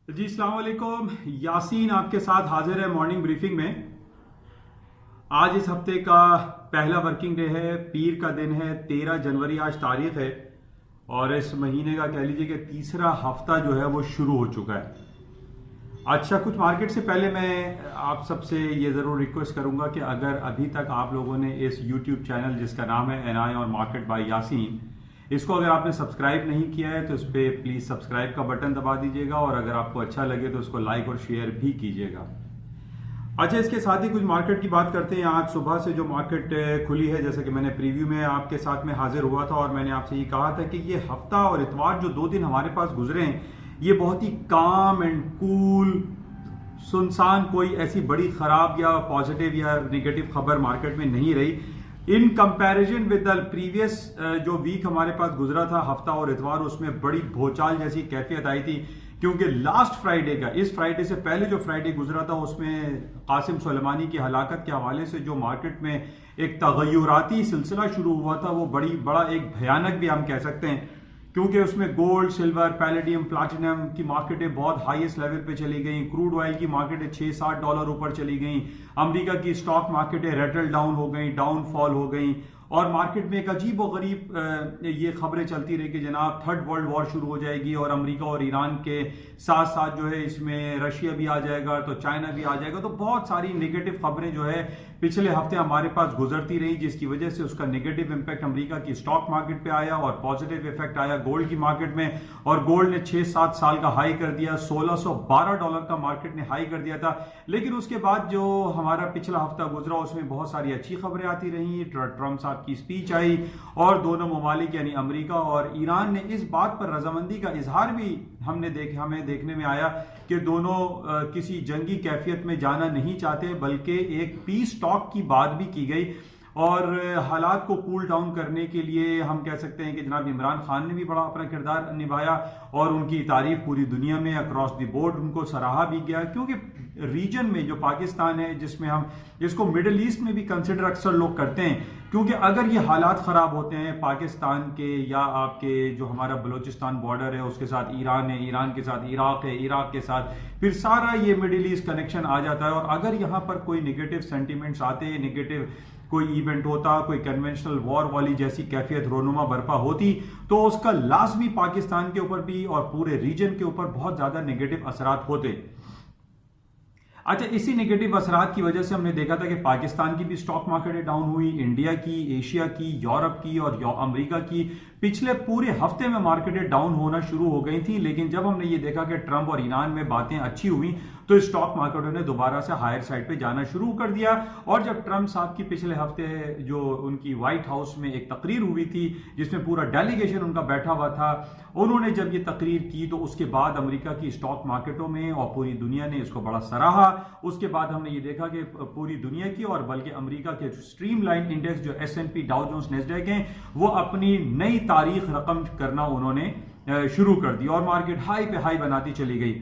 जी अस्सलाम वालेकुम। यासीन आपके साथ हाजिर है मॉर्निंग ब्रीफिंग में। आज इस हफ्ते का पहला वर्किंग डे है, पीर का दिन है, 13 जनवरी आज तारीख है और इस महीने का कह लीजिए कि तीसरा हफ्ता जो है वो शुरू हो चुका है। अच्छा, कुछ मार्केट से पहले मैं आप सबसे ये ज़रूर रिक्वेस्ट करूंगा कि अगर अभी तक आप लोगों ने इस यूट्यूब चैनल जिसका नाम है एनआई और मार्केट बाय यासीन, इसको अगर आपने सब्सक्राइब नहीं किया है तो इस पर प्लीज़ सब्सक्राइब का बटन दबा दीजिएगा और अगर आपको अच्छा लगे तो इसको लाइक और शेयर भी कीजिएगा। अच्छा, इसके साथ ही कुछ मार्केट की बात करते हैं। आज सुबह से जो मार्केट खुली है, जैसे कि मैंने प्रीव्यू में आपके साथ में हाजिर हुआ था और मैंने आपसे ये कहा था कि ये हफ्ता और इतवार जो 2 दिन हमारे पास गुजरे हैं, ये बहुत ही काम एंड कूल, सुनसान, कोई ऐसी बड़ी खराब या पॉजिटिव या नेगेटिव खबर मार्केट में नहीं रही। In comparison with the previous जो वीक हमारे पास गुजरा था, हफ्ता और इतवार, उसमें बड़ी भूचाल जैसी कैफियत आई थी, क्योंकि लास्ट फ्राइडे का, इस फ्राइडे से पहले जो फ्राइडे गुजरा था, उसमें कासिम सुलेमानी की हलाकत के हवाले से जो मार्केट में एक तगय्युराती सिलसिला शुरू हुआ था, वो बड़ा एक भयानक भी हम कह सकते हैं, क्योंकि उसमें गोल्ड, सिल्वर, पैलेडियम, प्लैटिनम की मार्केटें बहुत हाईएस्ट लेवल पे चली गई। क्रूड ऑयल की मार्केटें $6-7 ऊपर चली गई। अमेरिका की स्टॉक मार्केटें रेटल डाउन हो गई, डाउनफॉल हो गई और मार्केट में एक अजीब व गरीब ये खबरें चलती रही कि जनाब थर्ड वर्ल्ड वॉर शुरू हो जाएगी और अमेरिका और ईरान के साथ साथ जो है इसमें रशिया भी आ जाएगा, तो चाइना भी आ जाएगा। तो बहुत सारी नेगेटिव खबरें जो है पिछले हफ्ते हमारे पास गुजरती रही, जिसकी वजह से उसका नेगेटिव इंपैक्ट अमेरिका की स्टॉक मार्केट पे आया और पॉजिटिव इफेक्ट आया गोल्ड की मार्केट में। और गोल्ड ने 6-7 साल का हाई कर दिया, $1612 का मार्केट ने हाई कर दिया था। लेकिन उसके बाद जो हमारा पिछला हफ्ता गुजरा, उसमें बहुत सारी अच्छी खबरें आती रही। ट्रंप साहब की स्पीच आई और दोनों ममालिक यानी अमेरिका और ईरान ने इस बात पर रजामंदी का इजहार भी हमें देखने में आया कि दोनों किसी जंगी कैफियत में जाना नहीं चाहते, बल्कि एक पीस टॉक की बात भी की गई। और हालात को कूल डाउन करने के लिए हम कह सकते हैं कि जनाब इमरान खान ने भी बड़ा अपना किरदार निभाया और उनकी तारीफ पूरी दुनिया में अक्रॉस द बोर्ड उनको सराहा भी गया, क्योंकि रीजन में जो पाकिस्तान है, जिसमें हम इसको मिडिल ईस्ट में भी कंसिडर अक्सर लोग करते हैं, क्योंकि अगर ये हालात खराब होते हैं पाकिस्तान के या आपके जो हमारा बलूचिस्तान बॉर्डर है उसके साथ ईरान है, ईरान के साथ इराक है, इराक के साथ फिर सारा ये मिडिल ईस्ट कनेक्शन आ जाता है। और अगर यहाँ पर कोई नेगेटिव सेंटिमेंट्स आते, नेगेटिव कोई इवेंट होता, कोई कन्वेंशनल वॉर वाली जैसी कैफियत रोनुमा बर्पा होती, तो उसका लाजमी पाकिस्तान के ऊपर भी और पूरे रीजन के ऊपर बहुत ज्यादा नेगेटिव असरात होते। अच्छा, इसी नेगेटिव असरात की वजह से हमने देखा था कि पाकिस्तान की भी स्टॉक मार्केटें डाउन हुई, इंडिया की, एशिया की, यूरोप की और अमेरिका की पिछले पूरे हफ्ते में मार्केटें डाउन होना शुरू हो गई थी। लेकिन जब हमने ये देखा कि ट्रंप और ईरान में बातें अच्छी हुई, तो स्टॉक मार्केटों ने दोबारा से हायर साइड पे जाना शुरू कर दिया। और जब ट्रंप साहब की पिछले हफ्ते जो उनकी व्हाइट हाउस में एक तकरीर हुई थी, जिसमें पूरा डेलीगेशन उनका बैठा हुआ था, उन्होंने जब ये तकरीर की तो उसके बाद अमेरिका की स्टॉक मार्केटों में और पूरी दुनिया ने इसको बड़ा सराहा। उसके बाद हमने ये देखा कि पूरी दुनिया की और बल्कि अमेरिका के स्ट्रीमलाइन इंडेक्स जो S&P, डाउ जोन्स, नैस्डैक हैं, वो अपनी नई तारीख रकम करना उन्होंने शुरू कर दी और मार्केट हाई पे हाई बनाती चली गई।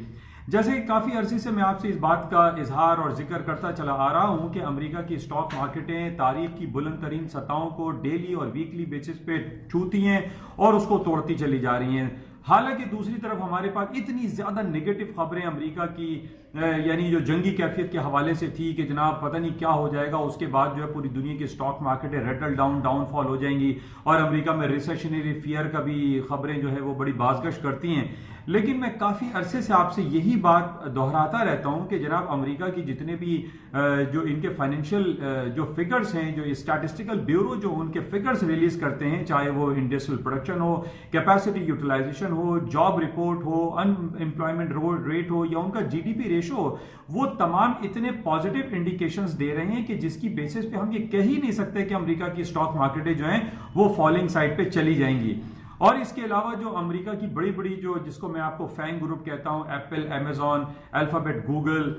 जैसे काफी अरसे से मैं आपसे इस बात का इजहार और जिक्र करता चला आ रहा हूं कि अमेरिका की स्टॉक मार्केटें तारीख की बुलंद तरीन सतहों को डेली और वीकली बेसिस पे छूती हैं और उसको तोड़ती चली जा रही हैं। हालांकि दूसरी तरफ हमारे पास इतनी ज्यादा नेगेटिव खबरें अमेरिका की यानी जो जंगी कैफियत के हवाले से थी कि जनाब पता नहीं क्या हो जाएगा, उसके बाद जो है पूरी दुनिया की स्टॉक मार्केटें रेटल डाउनफॉल हो जाएंगी और अमेरिका में रिसेशनरी फियर का भी खबरें जो है वो बड़ी बाजगश करती हैं। लेकिन मैं काफी अरसे से आपसे यही बात दोहराता रहता हूं कि जनाब अमेरिका की जितने भी जो इनके फाइनेंशियल जो फिगर्स हैं, जो स्टैटिस्टिकल ब्यूरो जो उनके फिगर्स रिलीज करते हैं, चाहे वो इंडस्ट्रियल प्रोडक्शन हो, कैपेसिटी यूटिलाइजेशन हो, जॉब रिपोर्ट हो, अनएम्प्लॉयमेंट रेट हो या उनका जीडीपी रेशो हो, वो तमाम इतने पॉजिटिव इंडिकेशंस दे रहे हैं कि जिसकी बेसिस पे हम ये कह ही नहीं सकते कि अमेरिका की स्टॉक मार्केटें जो हैं वो फॉलिंग साइड पे चली जाएंगी। और इसके अलावा जो अमेरिका की बड़ी बड़ी जो जिसको मैं आपको फैंग ग्रुप कहता हूं, Apple, Amazon, alphabet, Google,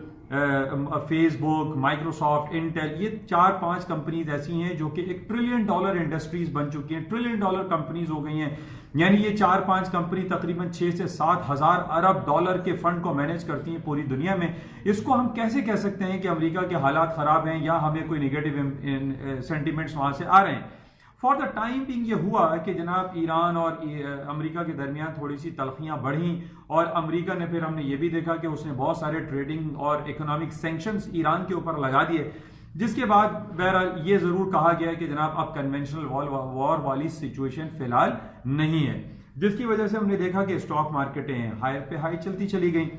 Facebook, Microsoft, Intel, ये 4-5 कंपनीज ऐसी हैं जो कि $1 ट्रिलियन इंडस्ट्रीज बन चुकी हैं, $1 ट्रिलियन कंपनीज हो गई हैं। यानी ये 4-5 कंपनी तकरीबन 6 से 7 हजार अरब डॉलर के फंड को मैनेज करती हैं पूरी दुनिया में। इसको हम कैसे कह सकते हैं कि अमेरिका के हालात खराब हैं या हमें कोई नेगेटिव सेंटिमेंट्स वहां से आ रहे हैं? फॉर द टाइम बिंग ये हुआ कि जनाब ईरान और अमेरिका के दरमियान थोड़ी सी तलखियां बढ़ी और अमेरिका ने फिर हमने ये भी देखा कि उसने बहुत सारे ट्रेडिंग और इकोनॉमिक सैंक्शंस ईरान के ऊपर लगा दिए, जिसके बाद बहरहाल ये जरूर कहा गया है कि जनाब अब कन्वेंशनल वॉर वाली सिचुएशन फिलहाल नहीं है, जिसकी वजह से हमने देखा कि स्टॉक मार्केटें हाई पे हाई चलती चली गई।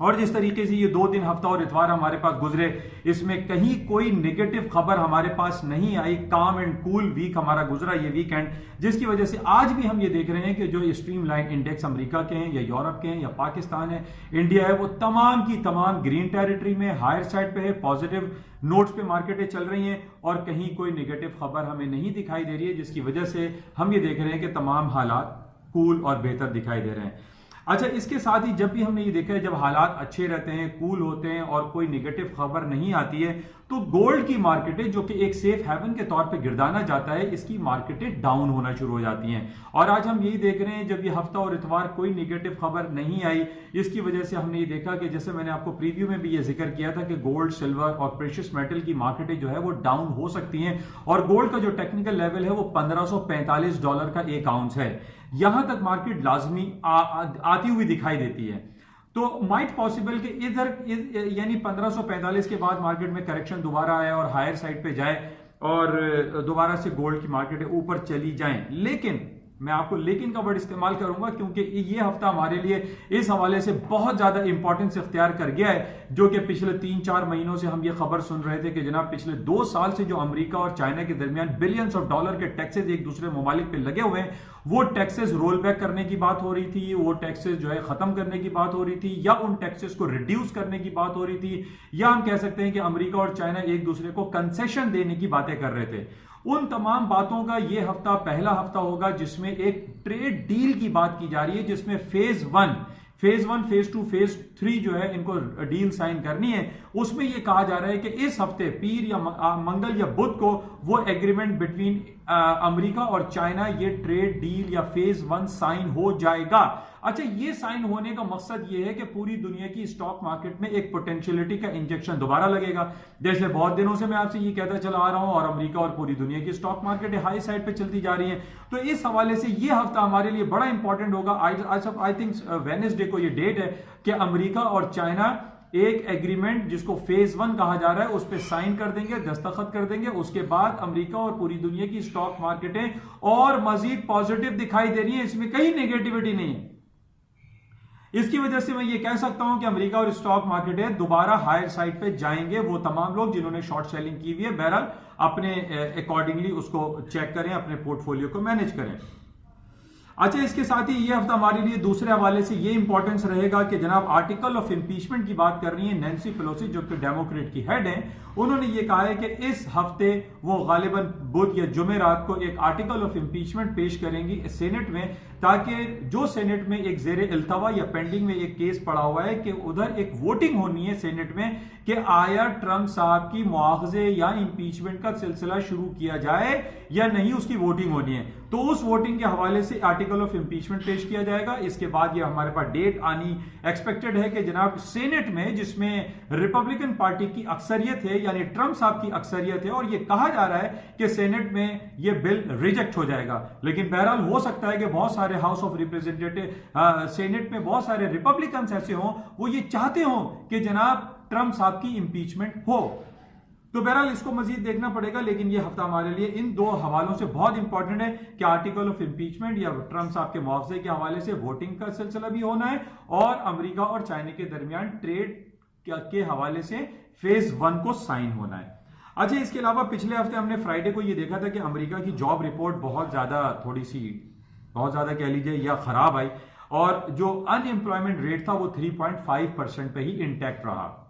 और जिस तरीके से ये 2 दिन हफ्ता और इतवार हमारे पास गुजरे, इसमें कहीं कोई नेगेटिव खबर हमारे पास नहीं आई, काम एंड कूल वीक हमारा गुजरा ये वीकेंड, जिसकी वजह से आज भी हम ये देख रहे हैं कि जो स्ट्रीम लाइन इंडेक्स अमेरिका के हैं या यूरोप के हैं या पाकिस्तान है, इंडिया है, वो तमाम की तमाम ग्रीन टेरिटरी में हायर साइड पे है, पॉजिटिव नोट्स पे मार्केटें चल रही हैं और कहीं कोई नेगेटिव खबर हमें नहीं दिखाई दे रही है, जिसकी वजह से हम ये देख रहे हैं कि तमाम हालात कूल और बेहतर दिखाई दे रहे हैं। अच्छा, इसके साथ ही जब भी हमने ये देखा है जब हालात अच्छे रहते हैं, कूल होते हैं और कोई नेगेटिव खबर नहीं आती है, तो गोल्ड की मार्केटें जो कि एक सेफ हेवन के तौर पे गिरदाना जाता है, इसकी मार्केटें डाउन होना शुरू हो जाती हैं। और आज हम यही देख रहे हैं जब ये हफ्ता और इतवार कोई नेगेटिव खबर नहीं आई, इसकी वजह से हमने ये देखा कि जैसे मैंने आपको प्रीव्यू में भी ये जिक्र किया था कि गोल्ड, सिल्वर और प्रेशियस मेटल की मार्केटें जो है वो डाउन हो सकती हैं और गोल्ड का जो टेक्निकल लेवल है वो $1545 का 1 आउंस है, यहां तक मार्केट लाजमी आती हुई दिखाई देती है। तो माइट पॉसिबल कि इधर यानी 1545 के बाद मार्केट में करेक्शन दोबारा आए और हायर साइड पे जाए और दोबारा से गोल्ड की मार्केट ऊपर चली जाएं। लेकिन मैं आपको लेकिन का वर्ड इस्तेमाल करूंगा क्योंकि ये हफ्ता हमारे लिए इस हवाले से बहुत ज्यादा इंपॉर्टेंस इख्तियार कर गया है, जो कि पिछले 3-4 महीनों से हम ये खबर सुन रहे थे कि जनाब पिछले 2 साल से जो अमेरिका और चाइना के दरमियान बिलियंस ऑफ डॉलर के टैक्सेस एक दूसरे ममालिक पे लगे हुए हैं, वो टैक्सेस रोल बैक करने की बात हो रही थी, वो टैक्सेस जो है खत्म करने की बात हो रही थी, या उन टैक्सेस को रिड्यूस करने की बात हो रही थी, या हम कह सकते हैं कि अमेरिका और चाइना एक दूसरे को कंसेशन देने की बातें कर रहे थे। उन तमाम बातों का ये हफ्ता पहला हफ्ता होगा जिसमें एक ट्रेड डील की बात की जा रही है, जिसमें फेज 1, फेज 2, फेज 3 जो है इनको डील साइन करनी है। उसमें यह कहा जा रहा है कि इस हफ्ते पीर या मंगल या बुध को वो एग्रीमेंट बिटवीन अमेरिका और चाइना, ये ट्रेड डील या फेज 1 साइन हो जाएगा। अच्छा, ये साइन होने का मकसद ये है कि पूरी दुनिया की स्टॉक मार्केट में एक पोटेंशियलिटी का इंजेक्शन दोबारा लगेगा। जैसे बहुत दिनों से मैं आपसे ये कहता चला आ रहा हूं और अमेरिका और पूरी दुनिया की स्टॉक मार्केट हाई साइड पे चलती जा रही है, तो इस हवाले से ये हफ्ता हमारे लिए बड़ा इंपॉर्टेंट होगा। आई थिंक वेडनेसडे को ये डेट है कि अमेरिका और चाइना एक एग्रीमेंट जिसको फेज 1 कहा जा रहा है उस पर साइन कर देंगे, दस्तखत कर देंगे। उसके बाद अमेरिका और पूरी दुनिया की स्टॉक मार्केटें और मजीद पॉजिटिव दिखाई दे रही है, इसमें कहीं नेगेटिविटी नहीं है। इसकी वजह से मैं ये कह सकता हूं कि अमेरिका और स्टॉक मार्केटें दोबारा हायर साइड पे जाएंगे। वो तमाम लोग जिन्होंने शॉर्ट सेलिंग की हुई है, बहरहाल अपने अकॉर्डिंगली उसको चेक करें, अपने पोर्टफोलियो को मैनेज करें। अच्छा, इसके साथ ही ये हफ्ता हमारे लिए दूसरे हवाले से ये इंपॉर्टेंस रहेगा कि जनाब आर्टिकल ऑफ इंपीचमेंट की बात कर रही है नैन्सी पेलोसी, जो कि डेमोक्रेट की हेड हैं। उन्होंने ये कहा है कि इस हफ्ते वो गालिबन बुध या जुमेरात को एक आर्टिकल ऑफ इंपीचमेंट पेश करेंगी सेनेट में, ताकि जो सेनेट में एक जेर इल्तवा या पेंडिंग में एक केस पड़ा हुआ है कि उधर एक वोटिंग होनी है सेनेट में कि आया ट्रंप साहब की मुआवजे या इंपीचमेंट का सिलसिला शुरू किया जाए या नहीं, उसकी वोटिंग होनी है। तो उस वोटिंग के हवाले से आर्टिकल ऑफ इंपीचमेंट पेश किया जाएगा। इसके बाद ये हमारे पास डेट आनी एक्सपेक्टेड है कि जनाब सेनेट में, जिसमें रिपब्लिकन पार्टी की अक्सरियत है यानी ट्रंप साहब की अक्सरियत है, और ये कहा जा रहा है कि सेनेट में ये बिल रिजेक्ट हो जाएगा। लेकिन बहरहाल हो सकता है कि बहुत सारे हाउस ऑफ रिप्रेजेंटेटिव सेनेट में बहुत सारे रिपब्लिकन ऐसे हों, वो ये चाहते हों कि जनाब ट्रंप साहब की इंपीचमेंट हो। तो बहरहाल इसको मजीद देखना पड़ेगा, लेकिन ये हफ्ता हमारे लिए इन 2 हवालों से बहुत इंपॉर्टेंट है कि आर्टिकल ऑफ इंपीचमेंट या ट्रंप साहब के मुआवजे के हवाले से वोटिंग का सिलसिला भी होना है, और अमेरिका और चाइना के दरमियान ट्रेड के हवाले से फेज 1 को साइन होना है। अच्छा, इसके अलावा पिछले हफ्ते हमने फ्राइडे को ये देखा था कि अमेरिका की जॉब रिपोर्ट बहुत ज्यादा कह लीजिए या खराब आई, और जो अनएम्प्लॉयमेंट रेट था वो 3.5% पे ही इंटैक्ट रहा।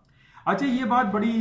अच्छा, ये बात बड़ी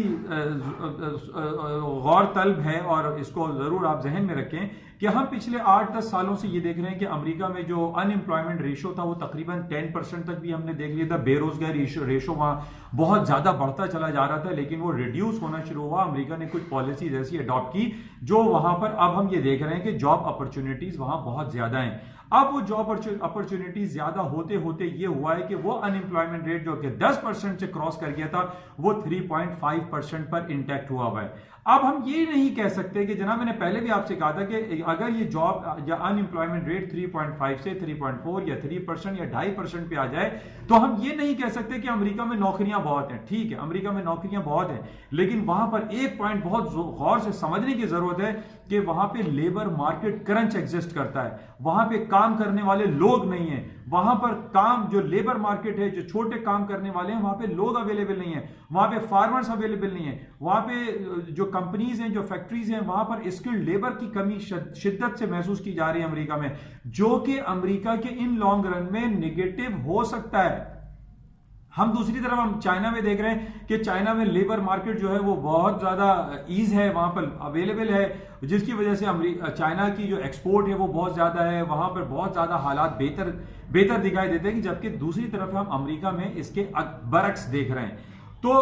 गौर तलब है और इसको जरूर आप जहन में रखें कि हम पिछले 8-10 सालों से ये देख रहे हैं कि अमेरिका में जो अनएम्प्लॉयमेंट रेशो था वो तकरीबन 10% तक भी हमने देख लिया था। बेरोजगारी रेशो वहाँ बहुत ज्यादा बढ़ता चला जा रहा था, लेकिन वो रिड्यूस होना शुरू हुआ। अमेरिका ने कुछ पॉलिसीज ऐसी अडॉप्ट की जो वहां पर अब हम ये देख रहे हैं कि जॉब अपॉर्चुनिटीज वहां बहुत ज्यादा हैं। अब वो जॉब अपॉर्चुनिटी ज्यादा होते होते ये हुआ है कि वो अनएम्प्लॉयमेंट रेट जो कि 10% से क्रॉस कर गया था वो 3.5% पर इंटैक्ट हुआ है। अब हम ये नहीं कह सकते कि जनाब, मैंने पहले भी आपसे कहा था कि अगर ये जॉब या अनएम्प्लॉयमेंट रेट 3.5 से 3.4 या 3% या 2.5% पे आ जाए तो हम ये नहीं कह सकते कि अमेरिका में नौकरियां बहुत हैं। ठीक है, अमेरिका में नौकरियां बहुत हैं, लेकिन वहां पर एक पॉइंट बहुत गौर से समझने की जरूरत है कि वहां पे लेबर मार्केट क्रंच एग्जिस्ट करता है, वहां पे काम करने वाले लोग नहीं है, वहां पर काम जो लेबर मार्केट है, जो छोटे काम करने वाले हैं, वहां पे लोग अवेलेबल नहीं है, वहां पे फार्मर्स अवेलेबल नहीं है, वहां पे जो कंपनीज हैं, जो फैक्ट्रीज हैं, वहां पर स्किल्ड लेबर की कमी शिद्दत से महसूस की जा रही है अमेरिका में, जो कि अमेरिका के इन लॉन्ग रन में निगेटिव हो सकता है। हम दूसरी तरफ हम चाइना में देख रहे हैं कि चाइना में लेबर मार्केट जो है वो बहुत ज्यादा ईज है, वहां पर अवेलेबल है, जिसकी वजह से चाइना की जो एक्सपोर्ट है वो बहुत ज्यादा है, वहां पर बहुत ज्यादा हालात बेहतर दिखाई देते हैं। जबकि दूसरी तरफ हम अमेरिका में इसके बरक्स देख रहे हैं। तो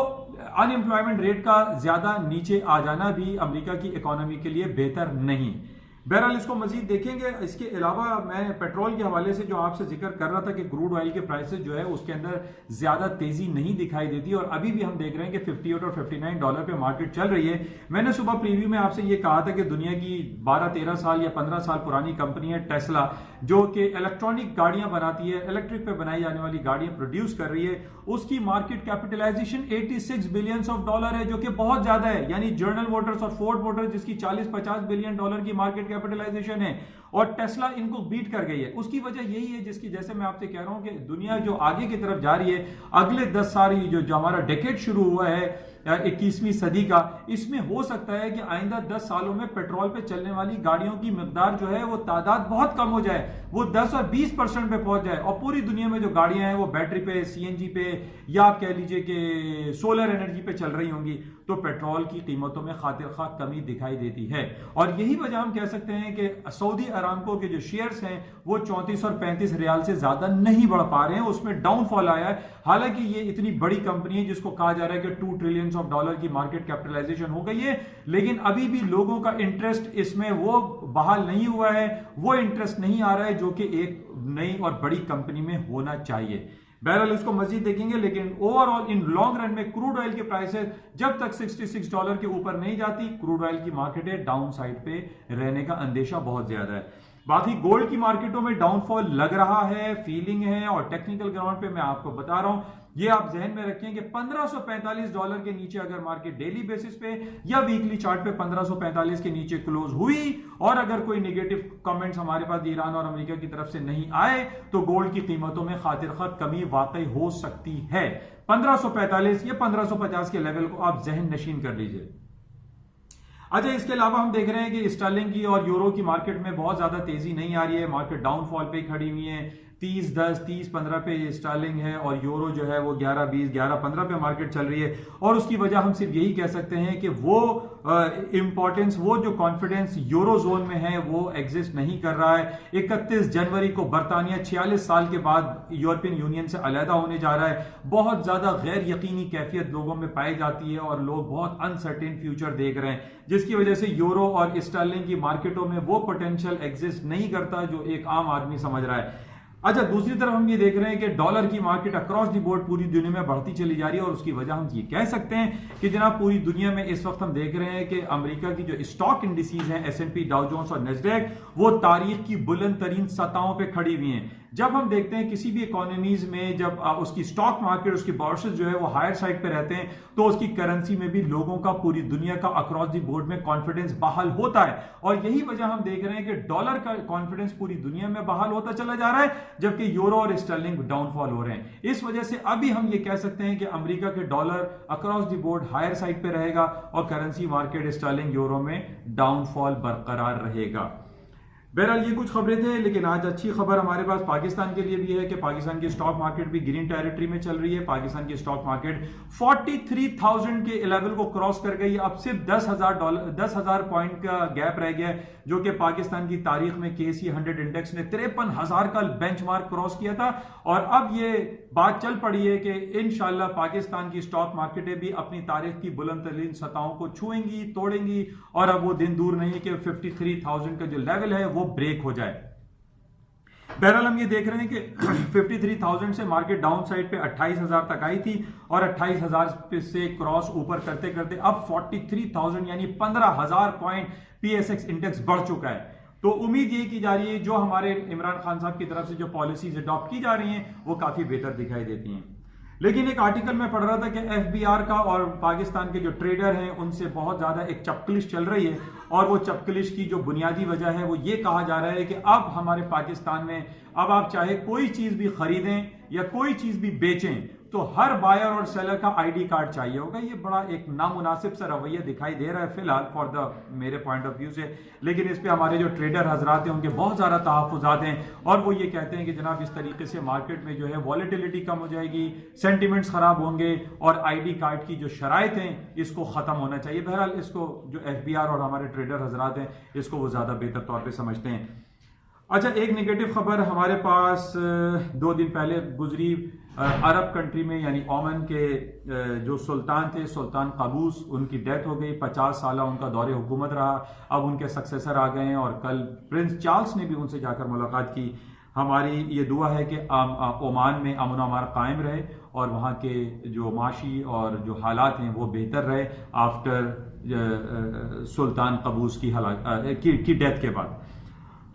अनएम्प्लॉयमेंट रेट का ज्यादा नीचे आ जाना भी अमेरिका की इकोनॉमी के लिए बेहतर नहीं। बहरहाल इसको मजीद देखेंगे। इसके अलावा मैं पेट्रोल के हवाले से जो आपसे जिक्र कर रहा था कि क्रूड ऑयल के प्राइसेस जो है उसके अंदर ज्यादा तेजी नहीं दिखाई देती और अभी भी हम देख रहे हैं कि 58 और 59 डॉलर पे मार्केट चल रही है। मैंने सुबह प्रीव्यू में आपसे ये कहा था कि दुनिया की 12-13 साल या 15 साल पुरानी कंपनी है टेस्ला, जो कि इलेक्ट्रॉनिक गाड़ियां बनाती है, इलेक्ट्रिक पे बनाई जाने वाली गाड़ियां प्रोड्यूस कर रही है। उसकी market capitalisation 86 billion of dollar है, जो कि बहुत ज्यादा है। यानी जनरल मोटर्स और फोर्ड मोटर्स जिसकी 40-50 बिलियन डॉलर की मार्केट कैपिटलाइजेशन है और टेस्ला इनको बीट कर गई है। उसकी वजह यही है जिसकी, जैसे मैं आपसे कह रहा हूं कि दुनिया जो आगे की तरफ जा रही है, अगले 10 साल जो हमारा डेकेड शुरू हुआ है 21वीं सदी का, इसमें हो सकता है कि आइंदा 10 सालों में पेट्रोल पे चलने वाली गाड़ियों की मिकदार जो है वो तादाद बहुत कम हो जाए, वो 10 और 20% पे पहुंच जाए और पूरी दुनिया में जो गाड़ियां हैं वो बैटरी पे, सीएनजी पे या आप कह लीजिए कि सोलर एनर्जी पे चल रही होंगी, तो पेट्रोल की कीमतों में खातिर खा कमी दिखाई देती है। और यही वजह हम कह सकते हैं कि सऊदी अरामको के जो शेयर्स हैं वो 34 और 35 रियाल से ज्यादा नहीं बढ़ पा रहे हैं, उसमें डाउनफॉल आया है। हालांकि ये इतनी बड़ी कंपनी है जिसको कहा जा रहा है कि 2 ट्रिलियन ऑफ डॉलर की मार्केट कैपिटलाइजेशन हो गई है, लेकिन अभी भी लोगों का इंटरेस्ट इसमें वो बहाल नहीं हुआ है, वो इंटरेस्ट नहीं आ रहा है जो कि एक नई और बड़ी कंपनी में होना चाहिए। बहरहाल इसको मजीद देखेंगे, लेकिन ओवरऑल इन लॉन्ग रन में क्रूड ऑयल की प्राइसेस जब तक 66 डॉलर के ऊपर नहीं जाती, क्रूड ऑयल की मार्केट है डाउन साइड पे रहने का अंदेशा बहुत ज्यादा है। बाकी गोल्ड की मार्केटों में डाउनफॉल लग रहा है, फीलिंग है, और टेक्निकल ग्राउंड पे मैं आपको बता रहा हूं, ये आप जहन में रखें कि 1545 डॉलर के नीचे अगर मार्केट डेली बेसिस पे या वीकली चार्ट पे 1545 के नीचे क्लोज हुई और अगर कोई नेगेटिव कमेंट्स हमारे पास ईरान और अमेरिका की तरफ से नहीं आए तो गोल्ड की कीमतों में खातिर खा कमी वाकई हो सकती है। 1545 या 1550 के लेवल को आप जहन नशीन कर लीजिए। अच्छा, इसके अलावा हम देख रहे हैं कि स्टर्लिंग की और यूरो की मार्केट में बहुत ज्यादा तेजी नहीं आ रही है, मार्केट डाउनफॉल पे खड़ी हुई है। 30-10, 30-15 पे स्टर्लिंग है और यूरो जो है वो 11-20, 11-15 पे मार्केट चल रही है। और उसकी वजह हम सिर्फ यही कह सकते हैं कि वो इंपॉर्टेंस, वो जो कॉन्फिडेंस यूरो जोन में है वो एग्जिस्ट नहीं कर रहा है। 31 जनवरी को बरतानिया 46 साल के बाद यूरोपियन यूनियन से अलहदा होने जा रहा है। बहुत ज्यादा गैर यकीनी कैफियत लोगों में पाई जाती है और लोग बहुत अनसर्टेन फ्यूचर देख रहे हैं, जिसकी वजह से यूरो और स्टर्लिंग की मार्केटों में वो पोटेंशियल एग्जिस्ट नहीं करता जो एक आम आदमी समझ रहा है। अच्छा, दूसरी तरफ हम ये देख रहे हैं कि डॉलर की मार्केट अक्रॉस द बोर्ड पूरी दुनिया में बढ़ती चली जा रही है और उसकी वजह हम ये कह सकते हैं कि जनाब पूरी दुनिया में इस वक्त हम देख रहे हैं कि अमेरिका की जो स्टॉक इंडिसेस हैं, S&P, डाउ जोन्स और नेस्डैक, वो तारीख की बुलंद तरीन सतहों पे खड़ी हुई हैं। जब हम देखते हैं किसी भी इकोनॉमीज में जब उसकी स्टॉक मार्केट, उसके बोर्सेस जो है वो हायर साइड पे रहते हैं तो उसकी करेंसी में भी लोगों का, पूरी दुनिया का अक्रॉस द बोर्ड में कॉन्फिडेंस बहाल होता है। और यही वजह हम देख रहे हैं कि डॉलर का कॉन्फिडेंस पूरी दुनिया में बहाल होता चला जा रहा है, जबकि यूरो और स्टर्लिंग डाउनफॉल हो रहे हैं। इस वजह से अभी हम ये कह सकते हैं कि अमेरिका के dollar across the board higher side पे रहेगा और करेंसी मार्केट स्टर्लिंग यूरो में डाउनफॉल बरकरार रहेगा। बहरहाल ये कुछ खबरें थे, लेकिन आज अच्छी खबर हमारे पास पाकिस्तान के लिए भी है कि पाकिस्तान की स्टॉक मार्केट भी ग्रीन टेरिटरी में चल रही है। पाकिस्तान की स्टॉक मार्केट 43,000 के लेवल को क्रॉस कर गई। अब सिर्फ 10,000 पॉइंट का गैप रह गया है, जो कि पाकिस्तान की तारीख में KSE 100 इंडेक्स ने 53,000 का बेंचमार्क क्रॉस किया था। और अब ये बात चल पड़ी है कि इंशाल्लाह पाकिस्तान की स्टॉक मार्केटें भी अपनी तारीख की बुलंद तरीन सतहों को छुएंगी, तोड़ेंगी, और अब वो दिन दूर नहीं कि 53,000 का जो लेवल है वो ब्रेक हो जाए। बहरहाल हम ये देख रहे हैं कि 53,000 से मार्केट डाउन साइड पे 28,000 तक आई थी और 28,000 से क्रॉस ऊपर करते करते अब 43,000 यानी 15,000 पॉइंट पीएसएक्स इंडेक्स बढ़ चुका है। तो उम्मीद ये की जा रही है जो हमारे इमरान खान साहब की तरफ से जो पॉलिसीज अडॉप्ट की जा रही हैं वो काफी बेहतर दिखाई देती हैं। लेकिन एक आर्टिकल में पढ़ रहा था कि एफबीआर का और पाकिस्तान के जो ट्रेडर हैं उनसे बहुत ज्यादा एक चपकलिश चल रही है और वो चपकलिश की जो बुनियादी वजह है वो ये कहा जा रहा है कि अब हमारे पाकिस्तान में अब आप चाहे कोई चीज भी खरीदें या कोई चीज भी बेचें तो हर बायर और सेलर का आईडी कार्ड चाहिए होगा। ये बड़ा एक नामुनासिब सा रवैया दिखाई दे रहा है फिलहाल फॉर द मेरे पॉइंट ऑफ व्यू से, लेकिन इस पे हमारे जो ट्रेडर हजरात हैं उनके बहुत ज़्यादा तहफ़्फ़ुज़ात हैं और वो ये कहते हैं कि जनाब इस तरीके से मार्केट में जो है वॉलेटिलिटी कम हो जाएगी, सेंटिमेंट्स ख़राब होंगे और आईडी कार्ड की जो शराइत हैं इसको ख़त्म होना चाहिए। बहरहाल इसको जो एफबीआर और हमारे ट्रेडर हजरात हैं इसको वो ज़्यादा बेहतर तौर पर समझते हैं। अच्छा, एक नेगेटिव खबर हमारे पास 2 दिन पहले गुजरी। अरब कंट्री में यानी ओमान के जो सुल्तान थे, सुल्तान काबूस, उनकी डेथ हो गई। 50 साल उनका दौरे हुकूमत रहा। अब उनके सक्सेसर आ गए हैं और कल प्रिंस चार्ल्स ने भी उनसे जाकर मुलाकात की। हमारी ये दुआ है कि ओमान में अमन अमान कायम रहे और वहाँ के जो माशी और जो हालात हैं वो बेहतर रहे आफ्टर सुल्तान काबूस की डेथ के बाद।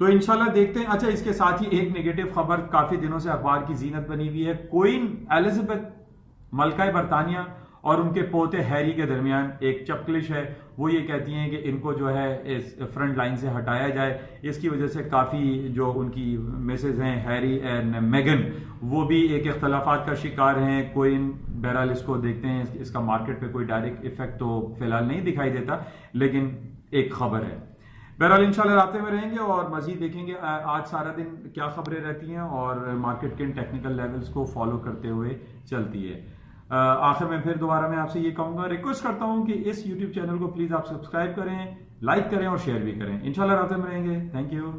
तो इंशाल्लाह देखते हैं। अच्छा, इसके साथ ही एक नेगेटिव खबर काफी दिनों से अखबार की जीनत बनी हुई है। क्वीन एलिजाबेथ मलका बरतानिया और उनके पोते हैरी के दरमियान एक चपकलिश है। वो ये कहती हैं कि इनको जो है इस फ्रंट लाइन से हटाया जाए। इसकी वजह से काफ़ी जो उनकी मिसेज हैं हैरी एंड मेगन वो भी एक इख्तलाफात का शिकार हैं। क्वीन बहरहाल इसको देखते हैं, इसका मार्केट पे कोई डायरेक्ट इफेक्ट तो फिलहाल नहीं दिखाई देता, लेकिन एक खबर है। बहरहाल इंशाल्लाह रास्ते में रहेंगे और मजीद देखेंगे आज सारा दिन क्या खबरें रहती हैं और मार्केट के टेक्निकल लेवल्स को फॉलो करते हुए चलती है। आखिर में फिर दोबारा मैं आपसे ये कहूँगा, रिक्वेस्ट करता हूँ कि इस यूट्यूब चैनल को प्लीज़ आप सब्सक्राइब करें, लाइक करें और शेयर भी करें। इंशाल्लाह रास्ते में रहेंगे। Thank you.